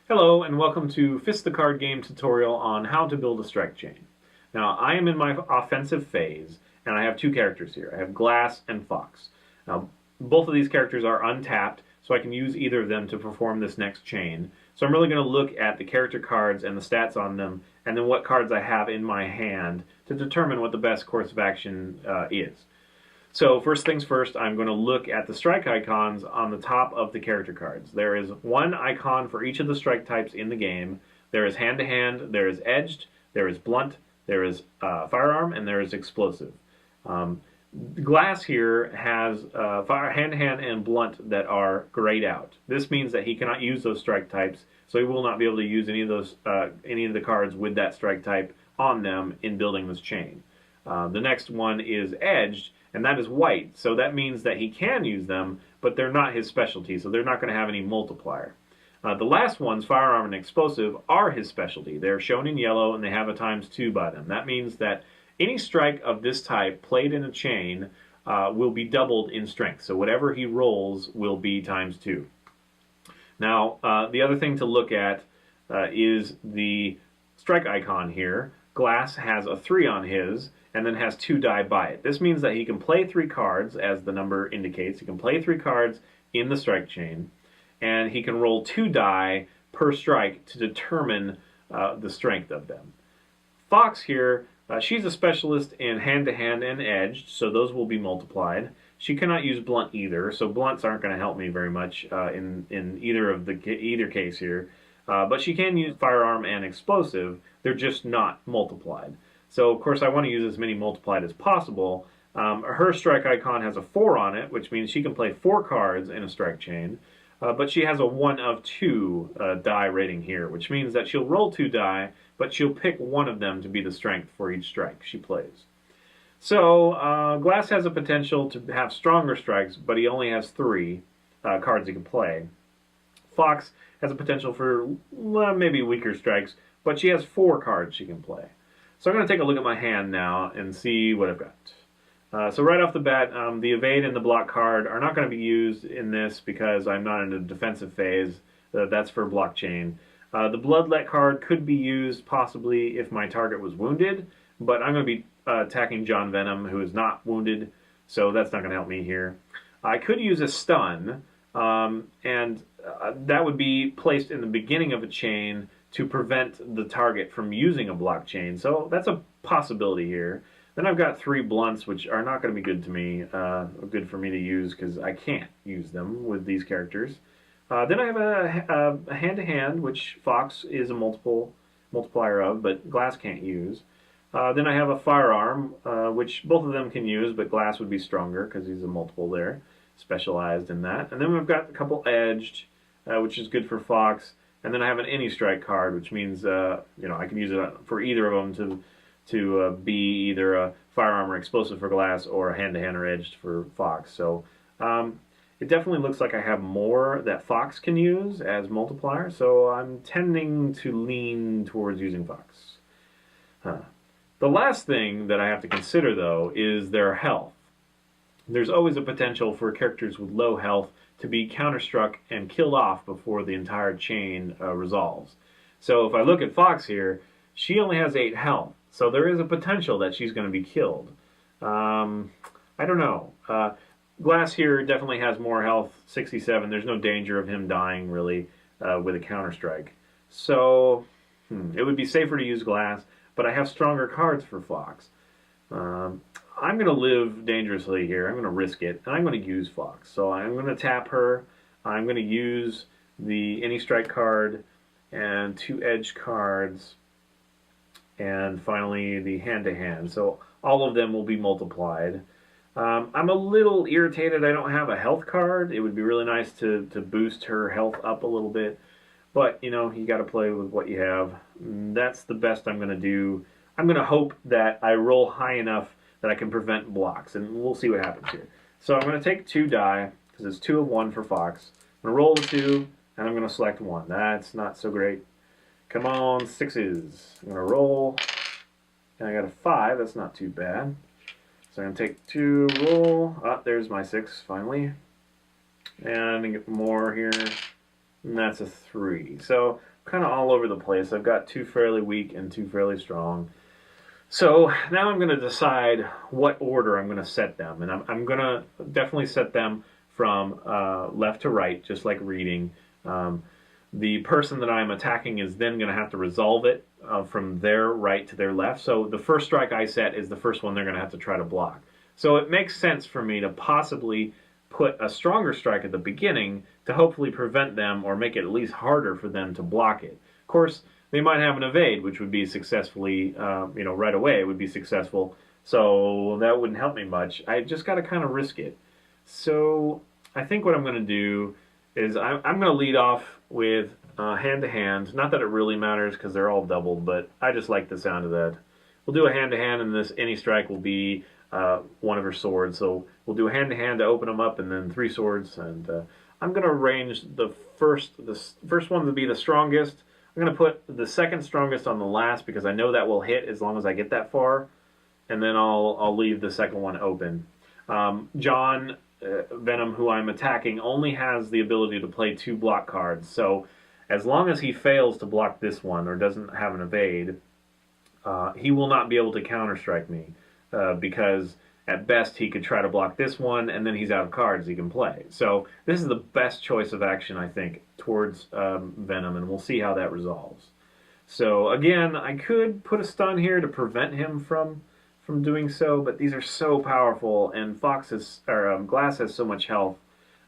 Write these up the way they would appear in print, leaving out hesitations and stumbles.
Hello and welcome to FISK the card game tutorial on how to build a strike chain. Now I am in my offensive phase and I have two characters here. I have Glass and Fox. Now both of these characters are untapped, so I can use either of them to perform this next chain. So I'm really going to look at the character cards and the stats on them and then what cards I have in my hand to determine what the best course of action is. So first things first, I'm going to look at the strike icons on the top of the character cards. There is one icon for each of the strike types in the game. There is hand-to-hand, there is edged, there is blunt, there is firearm, and there is explosive. Glass here has hand-to-hand and blunt that are grayed out. This means that he cannot use those strike types, so he will not be able to use any of the cards with that strike type on them in building this chain. The next one is edged, and that is white, so that means that he can use them, but they're not his specialty, so they're not going to have any multiplier. The last ones, firearm and explosive, are his specialty. They're shown in yellow, and they have a ×2 by them. That means that any strike of this type played in a chain will be doubled in strength, so whatever he rolls will be ×2. Now, the other thing to look at is the strike icon here. Glass has a 3 on his, and then has 2 die by it. This means that he can play 3 cards, as the number indicates. He can play 3 cards in the strike chain, and he can roll 2 die per strike to determine the strength of them. Fox here, she's a specialist in hand-to-hand and edged, so those will be multiplied. She cannot use blunt either, so blunts aren't going to help me very much in either case here. But she can use firearm and explosive. They're just not multiplied. So, of course, I want to use as many multiplied as possible. Her strike icon has a 4 on it, which means she can play 4 cards in a strike chain. But she has a 1 of 2 die rating here, which means that she'll roll 2 die, but she'll pick one of them to be the strength for each strike she plays. So, Glass has a potential to have stronger strikes, but he only has 3 cards he can play. Fox has a potential for maybe weaker strikes, but she has 4 cards she can play. So I'm going to take a look at my hand now and see what I've got. So right off the bat, the evade and the block card are not going to be used in this because I'm not in a defensive phase. That's for blockchain. The bloodlet card could be used possibly if my target was wounded, but I'm going to be attacking John Venom, who is not wounded, so that's not going to help me here. I could use a stun, and that would be placed in the beginning of a chain to prevent the target from using a blockchain. So that's a possibility here. Then I've got 3 blunts, which are not going to be good to me, good for me to use because I can't use them with these characters. Then I have a hand-to-hand, which Fox is a multiplier of, but Glass can't use. Then I have a firearm, which both of them can use, but Glass would be stronger because he's a multiple there, specialized in that. And then we've got a couple edged, which is good for Fox. And then I have an any strike card, which means I can use it for either of them to be either a firearm or explosive for Glass or a hand-to-hand or edged for Fox. So it definitely looks like I have more that Fox can use as multiplier. So I'm tending to lean towards using Fox. The last thing that I have to consider, though, is their health. There's always a potential for characters with low health to be counterstruck and killed off before the entire chain resolves. So if I look at Fox here, she only has 8 health, so there is a potential that she's going to be killed. I don't know. Glass here definitely has more health, 67. There's no danger of him dying, really, with a counterstrike. So it would be safer to use Glass, but I have stronger cards for Fox. I'm going to live dangerously here. I'm going to risk it, and I'm going to use Fox. So I'm going to tap her. I'm going to use the any strike card and 2 edge cards, and finally the hand-to-hand. So all of them will be multiplied. I'm a little irritated I don't have a health card. It would be really nice to boost her health up a little bit, but you got to play with what you have. That's the best I'm going to do. I'm going to hope that I roll high enough that I can prevent blocks, and we'll see what happens here. So I'm going to take 2 die, because it's 2 of 1 for Fox. I'm going to roll the 2, and I'm going to select 1. That's not so great. Come on, 6s. I'm going to roll, and I got a 5. That's not too bad. So I'm going to take 2, roll. Ah, there's my 6, finally. And I get more here. And that's a 3. So kind of all over the place. I've got two fairly weak and two fairly strong. So now I'm going to decide what order I'm going to set them. And I'm going to definitely set them from left to right, just like reading. The person that I'm attacking is then going to have to resolve it from their right to their left. So the first strike I set is the first one they're going to have to try to block. So it makes sense for me to possibly put a stronger strike at the beginning to hopefully prevent them or make it at least harder for them to block it. Of course, they might have an evade, which would be successfully, right away, it would be successful. So that wouldn't help me much. I just got to kind of risk it. So I think what I'm going to do is I'm going to lead off with hand-to-hand. Not that it really matters because they're all doubled, but I just like the sound of that. We'll do a hand-to-hand, and this any strike will be one of her swords. So we'll do a hand-to-hand to open them up, and then 3 swords. And I'm going to arrange the first one to be the strongest. I'm going to put the second strongest on the last because I know that will hit as long as I get that far, and then I'll leave the second one open. John Venom, who I'm attacking, only has the ability to play 2 block cards, so as long as he fails to block this one or doesn't have an evade, he will not be able to counter-strike me because at best he could try to block this one and then he's out of cards he can play. So this is the best choice of action, I think, towards Venom, and we'll see how that resolves. So again, I could put a stun here to prevent him from doing so, but these are so powerful, and Glass has so much health.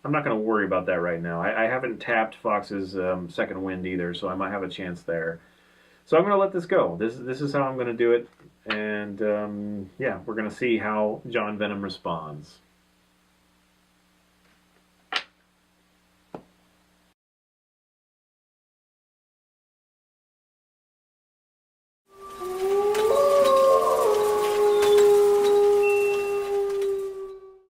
I'm not going to worry about that right now. I haven't tapped Fox's second wind either, so I might have a chance there. So I'm going to let this go. This is how I'm going to do it, and yeah, we're going to see how John Venom responds.